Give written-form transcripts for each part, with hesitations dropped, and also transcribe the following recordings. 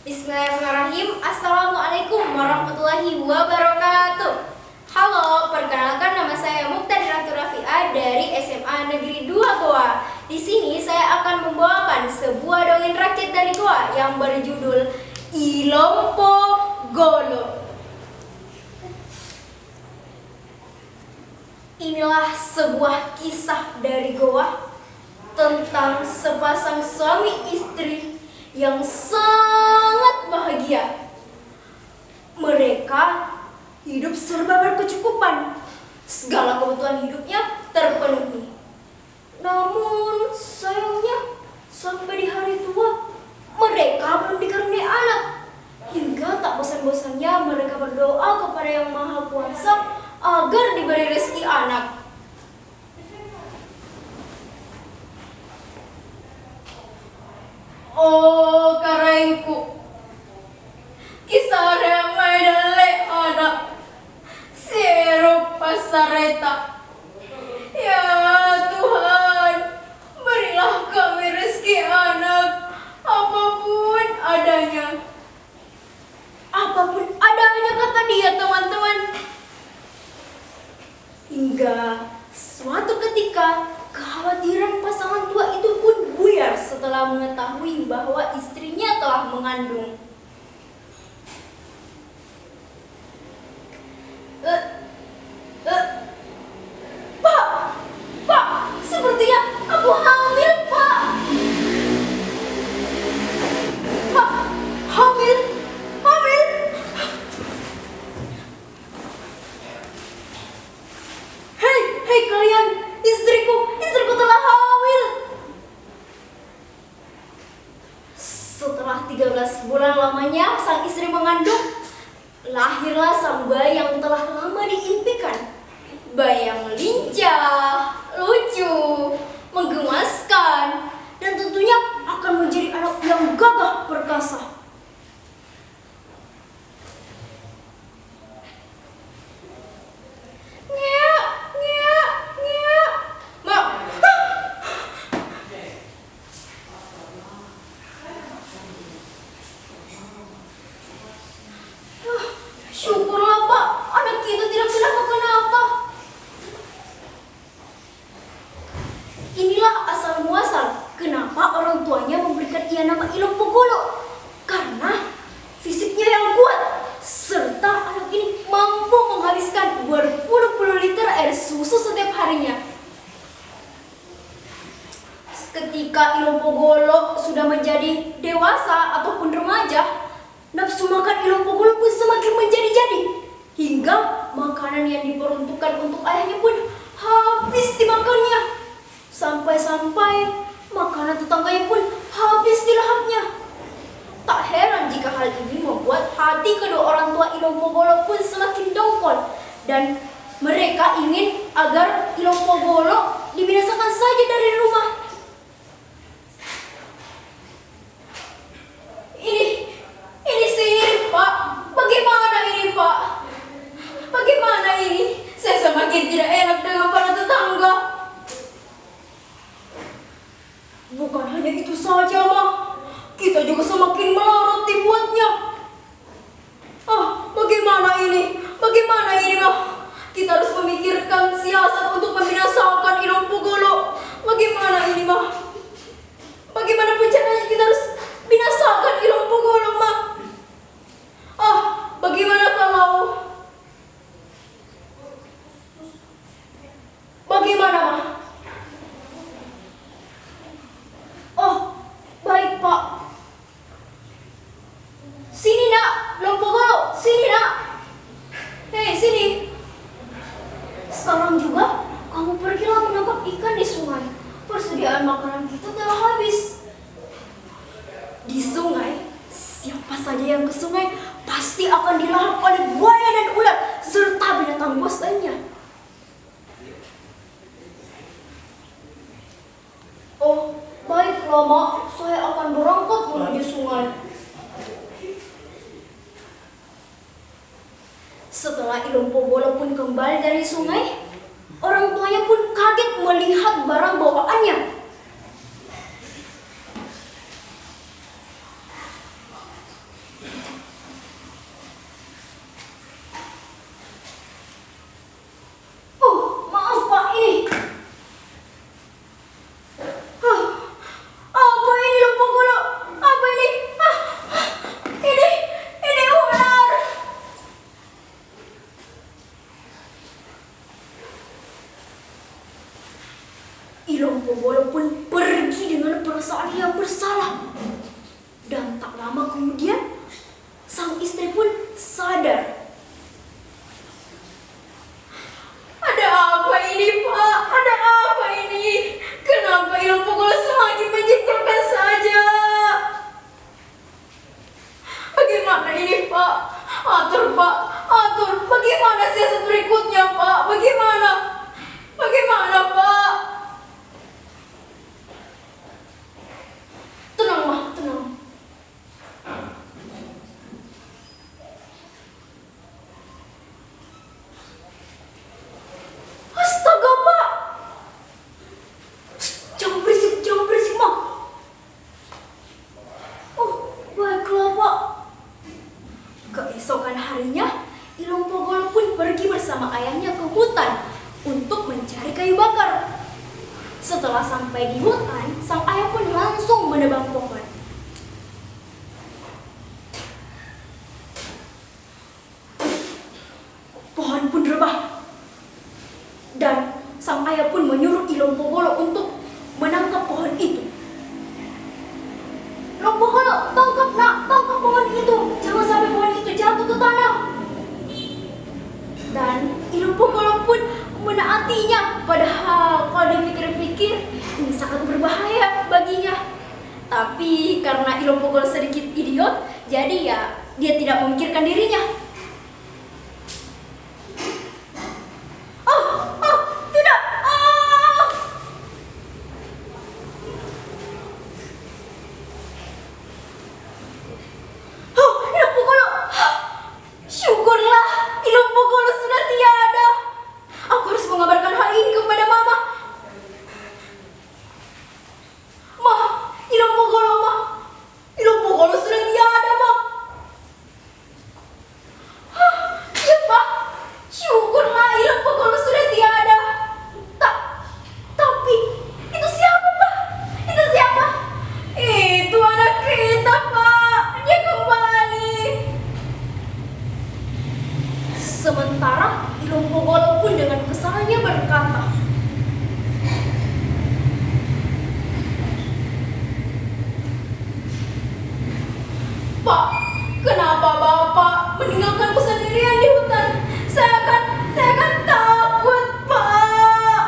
Bismillahirrahmanirrahim. Assalamualaikum warahmatullahi wabarakatuh. Halo, perkenalkan nama saya Muktadiratul Rafi'ah dari SMA Negeri 2 Goa. Di sini saya akan membawakan sebuah dongeng rakyat dari Goa yang berjudul Ilompo Golo. Inilah sebuah kisah dari Goa tentang sepasang suami istri yang sangat bahagia. Mereka hidup serba berkecukupan, segala kebutuhan hidupnya terpenuhi. Namun sayangnya sampai di hari tua mereka belum dikaruniai anak. Hingga tak bosan-bosannya mereka berdoa kepada Yang Maha Kuasa agar diberi rezeki anak. Oh karengku, kisah remai dale anak sirup pasareta. Ya Tuhan, berilah kami rezeki anak apapun adanya. Apapun adanya kata dia, teman-teman. Hingga suatu ketika kekhawatiran pasangan tua itu pun buyar setelah mengetahui bahwa istrinya telah mengandung. Pak, sepertinya aku hamil, Pak. Pak, hamil. Hei kalian, istriku telah hamil. Setelah 13 bulan lamanya sang istri mengandung, lahirlah sang bayi yang telah lama diimpikan. Bayi yang lincah, lucu, menggemaskan, dan tentunya akan menjadi anak yang gagah perkasa. Syukurlah Pak, anak kita tidak kenapa-kenapa. Inilah asal muasal kenapa orang tuanya memberikan ia nama Ilompo Golo. Karena fisiknya yang kuat, serta anak ini mampu menghabiskan berpuluh-puluh liter air susu setiap harinya. Ketika Ilompo Golo sudah menjadi dewasa ataupun remaja, nafsu makan Ilompo Golo pun semakin menjadi-jadi, hingga makanan yang diperuntukkan untuk ayahnya pun habis dimakannya. Sampai-sampai makanan tetangganya pun habis dilahapnya. Tak heran jika hal ini membuat hati kedua orang tua Ilompo Golo pun semakin dongkol, dan mereka ingin agar Ilompo Golo dibinasakan saja dari rumah. Ini sihir, Pak. Bagaimana ini, Pak? Bagaimana ini? Saya semakin tidak enak dengan para tetangga. Bukan hanya itu saja, Ma. Kita juga semakin melorot dibuatnya. Bagaimana ini? Ma? Kita harus memikirkan siasat untuk membinasakan Ilompo Golo. Bagaimana ini, Ma? Bagaimana caranya kita harus binasakan Ilompo Golo, Ma? Bagaimana kalau... Bagaimana, Ma? Baik, Pak. Sini, Nak. Ilompo Golo, sini, Nak. Hei, sini. Sekarang juga kamu pergilah menangkap ikan di sungai. Persediaan makanan kita telah habis. Di sungai, siapa saja yang ke sungai pasti akan dilahap oleh buaya dan ular serta binatang buas lainnya. Baiklah, Mak. Saya akan berangkat menuju sungai. Setelah Ilompo Golo pun kembali dari sungai, orang tuanya pun kaget melihat barang bawaannya. lama kemudian, sang istri pun sadar. Ada apa ini, Pak? Ada apa ini? Kenapa Ilmu semakin menciptakan saja? Bagaimana ini, Pak? Atur, Pak. Atur. Bagaimana siasat berikutnya, Pak? Bagaimana? Bagaimana, Pak? Tenang, Ma. Tenang. Astaga, Pak. Jangan berisik, Ma. Oh, baiklah, Pak. Keesokan harinya, Ilompogolo pun pergi bersama ayahnya ke hutan untuk mencari kayu bakar. Setelah sampai di hutan, sang ayah pun langsung menebang pohon. Pohon pun rebah. Dan sang ayah pun menyuruh Ilompogolo untuk menangkap pohon itu. Ilompogolo, tangkap, nak, tangkap pohon itu. Jangan sampai pohon itu jatuh ke tanah. Dan Ilompogolo pun menaatinya. Padahal kalau dipikir-pikir ini sangat berbahaya baginya. Tapi karena Ilompogolo sedikit idiot, jadi ya dia tidak memikirkan dirinya. Tidak. Ilompogolo. Syukurlah Ilompogolo sudah tiada. Aku harus mengabarkan hal ini kepada Mama. Ma, Ilompogolo, Ma. Ilompogolo sudah tiada, Ma. Ya, Pak. Syukurlah Ilompogolo sudah tiada. Tapi itu siapa, Pak? Itu siapa? Itu anak kita, Pak. Dia kembali. Sementara Ilompogolo pun dengan kesalnya berkata, Pak, kenapa Bapak meninggalkanku sendirian di hutan? Saya akan takut, Pak.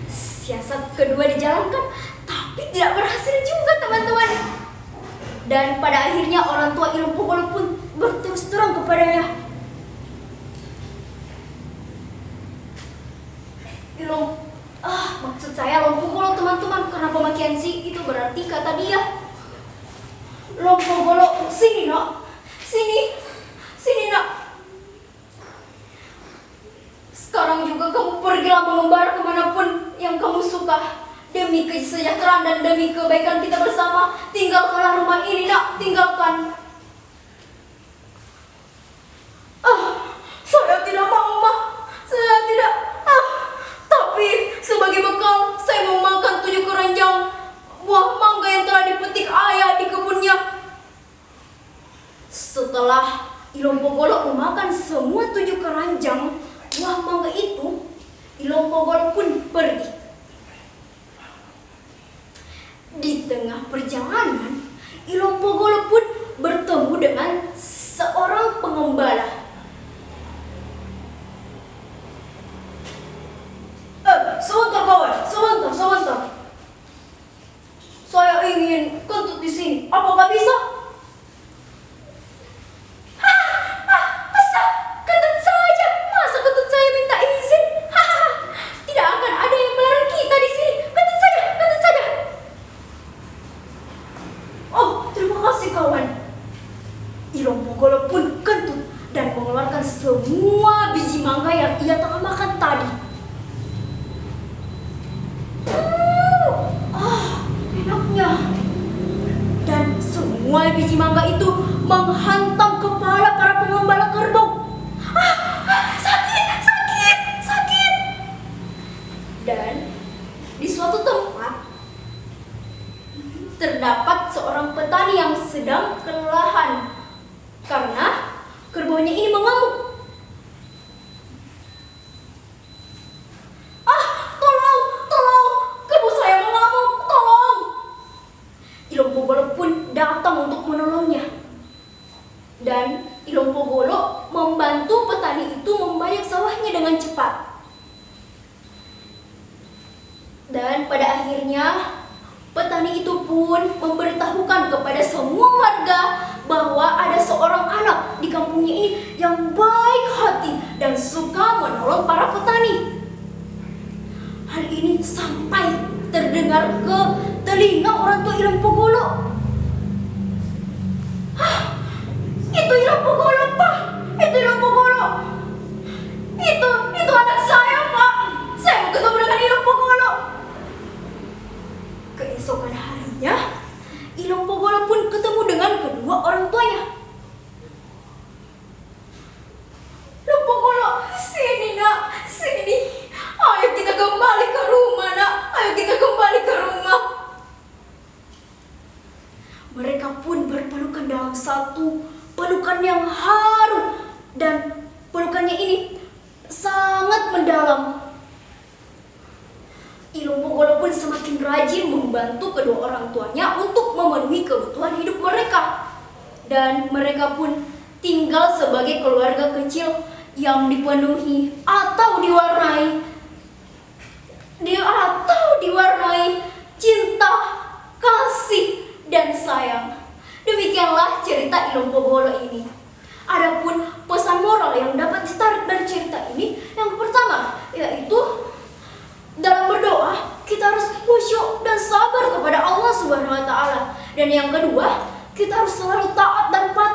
Siasat kedua dijalankan, tapi tidak berhasil juga, teman-teman. Dan pada akhirnya orang tua Ilompogolo pun berterus terang kepadanya. Maksud saya Lompogolo, teman-teman, karena pemakaian si itu berarti kata dia. Lompogolo, sini, nak. Sini, nak. Sekarang juga kamu pergilah mengembara kemanapun yang kamu suka. Demi kesejahteraan dan demi kebaikan kita bersama, tinggalkanlah rumah ini, nak. Tinggalkan. Saya tidak mau, Ma. Saya tidak. Tapi sebagai bekal, saya mau makan 7 keranjang buah mangga yang telah dipetik ayah di kebunnya. Setelah Ilompogolo memakan semua 7 keranjang buah mangga itu, Ilompogolo pun pergi. Di tengah perjalanan, Ilompogolo pun bertemu dengan seorang pengembala. Sebentar, kawan. Sebentar. Saya ingin kentut di sini. Apakah bisa? Bisa. Kentut saja. Masa kentut saya minta izin? Tidak akan ada yang melarang kita di sini. Kentut saja. Oh, terima kasih, kawan. Ilompogolo pun kentut dan mengeluarkan semua biji mangga yang ia tengah makan tadi. Enaknya. Dan semua biji mangga itu menghantam kepala para pengembala kerbau. Sakit. Dan di suatu tempat terdapat seorang petani yang sedang kelelahan karena kerbaunya ini mengamuk. Tolong, kerbau saya mengamuk, tolong. Ilompogolo pun datang untuk menolongnya. Dan Ilompogolo membantu petani itu membayar sawahnya dengan cepat. Dan pada akhirnya petani itu pun memberitahukan kepada semua warga bahwa ada seorang anak di kampungnya ini yang baik hati dan suka menolong para petani. Hal ini sampai terdengar ke telinga orang tua Ilompogolo. Itu Ilompogolo, Pak. Itu Ilompogolo. Itu anak saya, Pak. Saya mau ketemu dengan Ilompogolo. Keesokan harinya, Ilompogolo pun ketemu dengan kedua orang tuanya. Ilompogolo, sini nak, sini. Ayo kita kembali ke rumah nak. Ayo kita kembali ke rumah. Mereka pun berpelukan dalam satu pelukan yang haru. Dan pelukannya ini sangat mendalam. Ilompogolo pun semakin rajin membantu kedua orang tuanya untuk memenuhi kebutuhan hidup mereka. Dan mereka pun tinggal sebagai keluarga kecil yang dipenuhi atau diwarnai cinta, kasih, dan sayang. Demikianlah cerita Ilompogolo ini. Adapun pesan moral yang dapat ditarik dari cerita ini, yang pertama yaitu dalam berdoa kita harus khusyuk dan sabar kepada Allah Subhanahu wa taala. Dan yang kedua, kita harus selalu taat dan patuh